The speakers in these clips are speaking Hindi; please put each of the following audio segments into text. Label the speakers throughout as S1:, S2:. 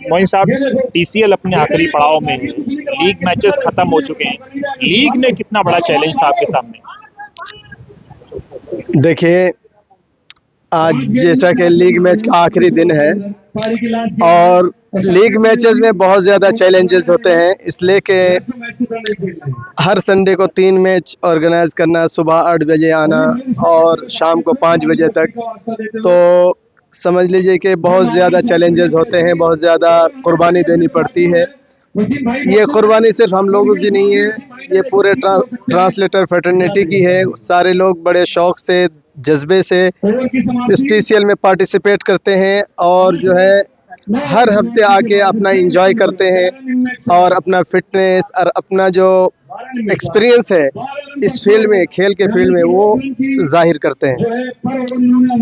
S1: मोइन साहब, टीसीएल अपने आखिरी पड़ाव में है, लीग मैचेस खत्म हो चुके हैं। लीग में कितना बड़ा चैलेंज था आपके सामने?
S2: देखिए, आज जैसा कि लीग मैच का आखिरी दिन है और लीग मैचेस में बहुत ज़्यादा चैलेंजेस होते हैं, इसलिए कि हर संडे को 3 मैच ऑर्गेनाइज करना, सुबह 8 बजे आना और शाम को 5 बजे तक, तो समझ लीजिए कि बहुत ज़्यादा चैलेंजेस होते हैं, बहुत ज़्यादा कुर्बानी देनी पड़ती है। ये कुर्बानी सिर्फ हम लोगों की नहीं है, ये पूरे ट्रांसलेटर फ्रेटर्निटी की है। सारे लोग बड़े शौक से, जज्बे से इस टीसीएल में पार्टिसिपेट करते हैं और जो है हर हफ्ते आके अपना एंजॉय करते हैं और अपना फिटनेस और अपना जो एक्सपीरियंस है इस फील्ड में, खेल के फील्ड में, वो जाहिर करते हैं।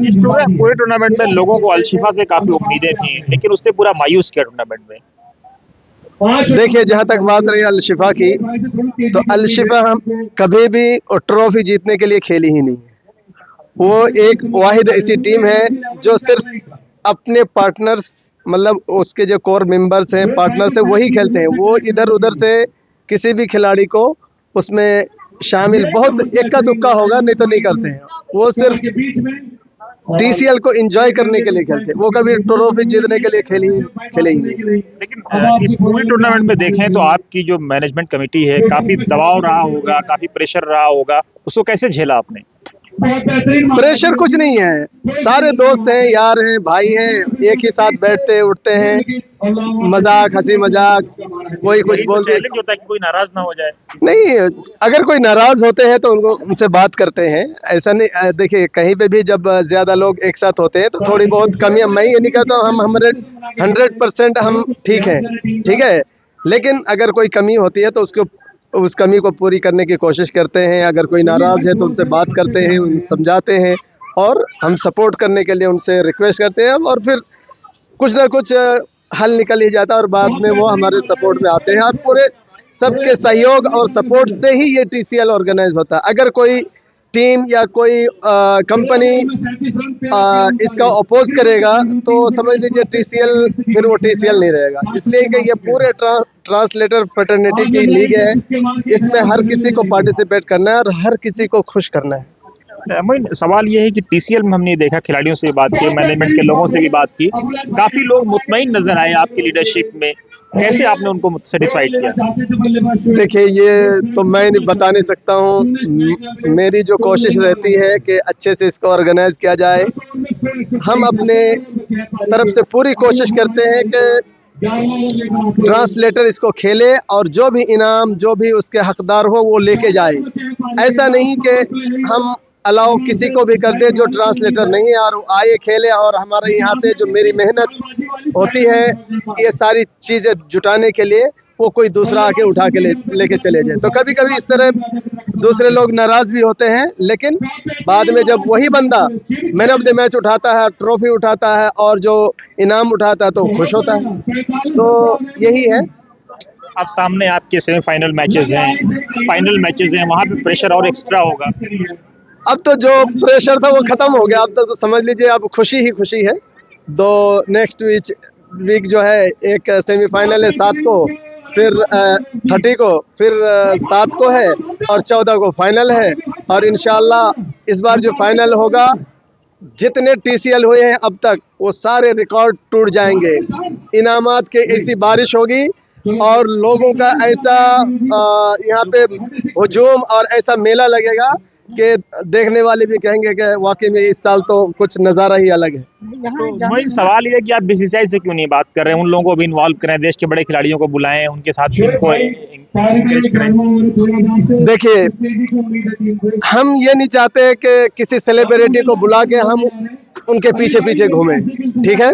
S1: इस पूरे टूर्नामेंट में लोगों को अलशिफा से काफी उम्मीदें थी, लेकिन उसने पूरा मायूस किया टूर्नामेंट में।
S2: देखिए, जहाँ तक बात रही अलशिफा की, तो अलशिफा हम कभी भी ट्रॉफी जीतने के लिए खेली ही नहीं है। वो एक वाहिद ऐसी टीम है जो सिर्फ अपने पार्टनर्स, मतलब उसके जो कोर मेंबर्स हैं, पार्टनर्स हैं, वही खेलते हैं। वो इधर उधर से किसी भी खिलाड़ी को उसमें शामिल बहुत इक्का दुक्का होगा नहीं तो नहीं करते हैं। वो सिर्फ टीसीएल को एंजॉय करने के लिए खेलते हैं, वो कभी ट्रॉफी जीतने के लिए खेली ही नहीं।
S1: लेकिन इस पूरे टूर्नामेंट में देखें तो आपकी जो मैनेजमेंट कमेटी है, काफी दबाव रहा होगा, काफी प्रेशर रहा होगा, उसको कैसे झेला आपने?
S2: प्रेशर कुछ नहीं है, सारे दोस्त हैं, यार हैं, भाई हैं, एक ही साथ बैठते उठते हैं, मजाक, हंसी मजाक, कोई कुछ बोलते
S1: चैलेंज होता है कि कोई नाराज ना हो जाए।
S2: नहीं। अगर कोई नाराज होते हैं तो उनसे बात करते हैं, ऐसा नहीं। देखिए, कहीं पे भी जब ज्यादा लोग एक साथ होते हैं तो थोड़ी बहुत कमियां, मैं ये नहीं कहता हूँ हम 100% हम ठीक हैं, ठीक है, लेकिन अगर कोई कमी होती है तो उस कमी को पूरी करने की कोशिश करते हैं। अगर कोई नाराज है तो उनसे बात करते हैं, उन्हें समझाते हैं और हम सपोर्ट करने के लिए उनसे रिक्वेस्ट करते हैं और फिर कुछ ना कुछ हल निकल ही जाता है और बाद में वो हमारे सपोर्ट में आते हैं और पूरे सबके सहयोग और सपोर्ट से ही ये टीसीएल ऑर्गेनाइज होता है। अगर कोई टीम या कोई कंपनी इसका अपोज करेगा तो समझ लीजिए टीसीएल, फिर वो टीसीएल नहीं रहेगा। इसलिए कि ये पूरे ट्रांसलेटर फ्रेटर्निटी की लीग है, इसमें हर किसी को पार्टिसिपेट करना है और हर किसी को खुश करना है।
S1: सवाल ये है कि टीसीएल में हमने देखा, खिलाड़ियों से भी बात की, मैनेजमेंट के लोगों से भी बात की, काफी लोग मुतमईन नजर आए आपकी लीडरशिप में। कैसे आपने उनको सेटिस्फाइड किया?
S2: देखिए, ये तो मैं बता नहीं सकता हूँ। मेरी जो कोशिश रहती है कि अच्छे से इसको ऑर्गेनाइज किया जाए। हम अपने तरफ से पूरी कोशिश करते हैं कि ट्रांसलेटर इसको खेले और जो भी इनाम, जो भी उसके हकदार हो वो लेके जाए। ऐसा नहीं कि हम अलाउ किसी को भी कर दे जो ट्रांसलेटर नहीं है और आए खेले और हमारे यहाँ से जो मेरी मेहनत होती है ये सारी चीज़ें जुटाने के लिए वो कोई दूसरा आके उठा के लेके चले जाए। तो कभी कभी इस तरह दूसरे लोग नाराज भी होते हैं, लेकिन बाद में जब वही बंदा मैन ऑफ द मैच उठाता है, ट्रॉफी उठाता है और जो इनाम उठाता है तो खुश होता है। तो यही है।
S1: अब सामने आपके सेमीफाइनल मैचेस हैं, फाइनल मैचेस हैं, वहाँ पे प्रेशर और एक्स्ट्रा होगा।
S2: अब तो जो प्रेशर था वो खत्म हो गया, अब तो समझ लीजिए अब खुशी ही खुशी है। नेक्स्ट वीक जो है एक सेमीफाइनल है 7 को, फिर 30 को, फिर 7 को है और 14 को फाइनल है। और इंशाल्लाह इस बार जो फाइनल होगा, जितने टीसीएल हुए हैं अब तक वो सारे रिकॉर्ड टूट जाएंगे। इनामात की ऐसी बारिश होगी और लोगों का ऐसा यहाँ पे हुजूम और ऐसा मेला लगेगा कि देखने वाले भी कहेंगे कि वाकई में इस साल तो कुछ नज़ारा ही अलग है।
S1: तो वही सवाल ये है कि आप बीसीसीआई से क्यों नहीं बात कर रहे हैं, उन लोगों को भी इन्वॉल्व करें, देश के बड़े खिलाड़ियों को बुलाएं, उनके साथ उनको एनकरेज करें।
S2: देखिए, हम ये नहीं चाहते कि किसी सेलिब्रिटी को बुला के हम उनके पीछे पीछे घूमें, ठीक है।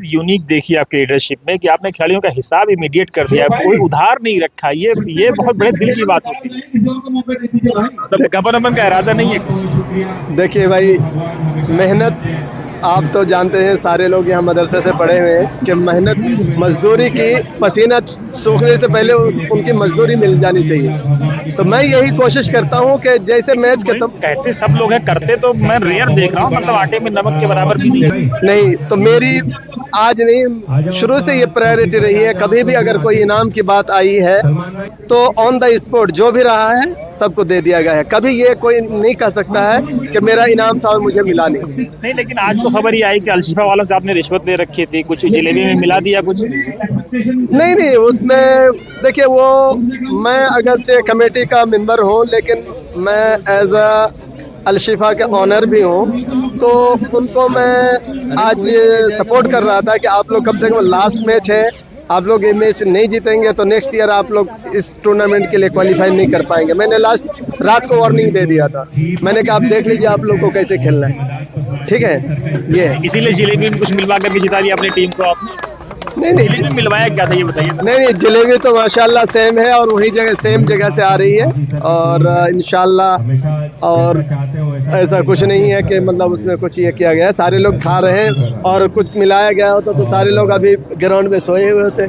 S1: यूनिक देखिए आपके लीडरशिप में कि आपने खिलाड़ियों का हिसाब इमीडिएट कर दिया, कोई उधार नहीं रखा। ये बहुत बड़े दिल की बात होती है, मतलब गबन का इरादा नहीं है।
S2: देखिए भाई, मेहनत आप तो जानते हैं, सारे लोग यहाँ मदरसे से पढ़े हुए हैं कि मेहनत मजदूरी की, पसीना सूखने से पहले उनकी मजदूरी मिल जानी चाहिए। तो मैं यही कोशिश करता हूँ कि जैसे मैच खत्म,
S1: कहते सब लोग हैं, करते तो मैं रेयर देख रहा हूँ, मतलब आटे में नमक के बराबर भी
S2: नहीं तो मेरी आज नहीं, शुरू से ये प्रायोरिटी रही है। कभी भी अगर कोई इनाम की बात आई है तो ऑन द स्पॉट जो भी रहा है सबको दे दिया गया है। कभी ये कोई नहीं कह सकता है कि मेरा इनाम था और मुझे मिला नहीं।
S1: लेकिन आज तो खबर ये आई कि अलशिफा वालों से आपने रिश्वत ले रखी थी, कुछ जलेबी में मिला दिया कुछ?
S2: नहीं, उसमें देखिए, वो मैं अगरचे कमेटी का मेंबर हूँ, लेकिन मैं एज अ अलशिफा के ऑनर भी हूँ, तो उनको मैं आज सपोर्ट कर रहा था कि आप लोग कम से कम लास्ट मैच है, आप लोग ये मैच नहीं जीतेंगे तो नेक्स्ट ईयर आप लोग इस टूर्नामेंट के लिए क्वालिफाई नहीं कर पाएंगे। मैंने लास्ट रात को वार्निंग दे दिया था, मैंने कहा आप देख लीजिए आप लोग को कैसे खेलना है, ठीक है। ये
S1: इसीलिए जलेबी में कुछ मिलवा करके जिता दिया अपनी टीम को आपने?
S2: नहीं,
S1: जलेबी मिलवाया क्या था ये बताइए।
S2: नहीं, जलेबी तो माशाल्लाह सेम है और वही जगह सेम जगह से आ रही है, और इंशाल्लाह, और ऐसा कुछ नहीं है कि मतलब उसमें कुछ ये किया गया है। सारे लोग खा रहे हैं, और कुछ मिलाया गया होता तो सारे लोग अभी ग्राउंड में सोए हुए होते।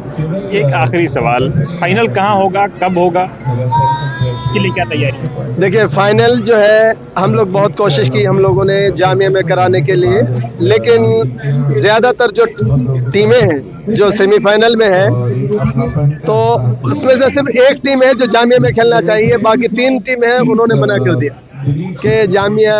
S1: एक आखिरी सवाल, फाइनल कहाँ होगा, कब होगा, इसके लिए क्या तैयारी?
S2: देखिए, फाइनल जो है हम लोग बहुत कोशिश की हम लोगों ने जामिया में कराने के लिए, लेकिन ज्यादातर जो टीमें हैं जो सेमीफाइनल में है, तो उसमें से सिर्फ एक टीम है जो जामिया में खेलना चाहिए, बाकी 3 टीम है उन्होंने मना कर दिया कि जामिया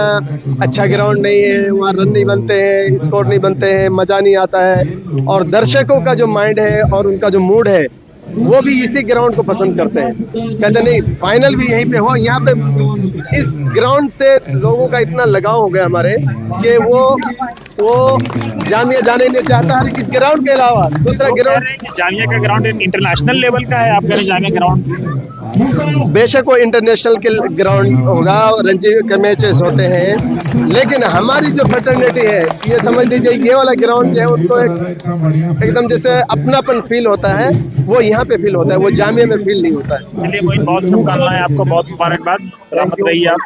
S2: अच्छा ग्राउंड नहीं है, वहाँ रन नहीं बनते हैं, स्कोर नहीं बनते हैं, मजा नहीं आता है, और दर्शकों का जो माइंड है और उनका जो मूड है वो भी इसी ग्राउंड को पसंद करते हैं। कहते नहीं फाइनल भी यहीं पे हो। यहाँ पे इस ग्राउंड से लोगों का इतना लगाव हो गया हमारे कि वो जामिया जाने नहीं चाहता है इस ग्राउंड के अलावा दूसरा ग्राउंड।
S1: जामिया का ग्राउंड इंटरनेशनल लेवल का है, आप कह रहे जामिया ग्राउंड?
S2: बेशक वो इंटरनेशनल के ग्राउंड होगा, रणजी के मैचेस होते हैं, लेकिन हमारी जो फ्रेटर्निटी है, ये समझ लीजिए ये वाला ग्राउंड जो है उनको एकदम जैसे अपनापन फील होता है, वो यहाँ पे फील होता है, वो जामिया में फील नहीं होता है।
S1: चलिए मोहित, बहुत शुभकामनाएं आपको, बहुत मुबारकबाद, सलामत रहिए आप।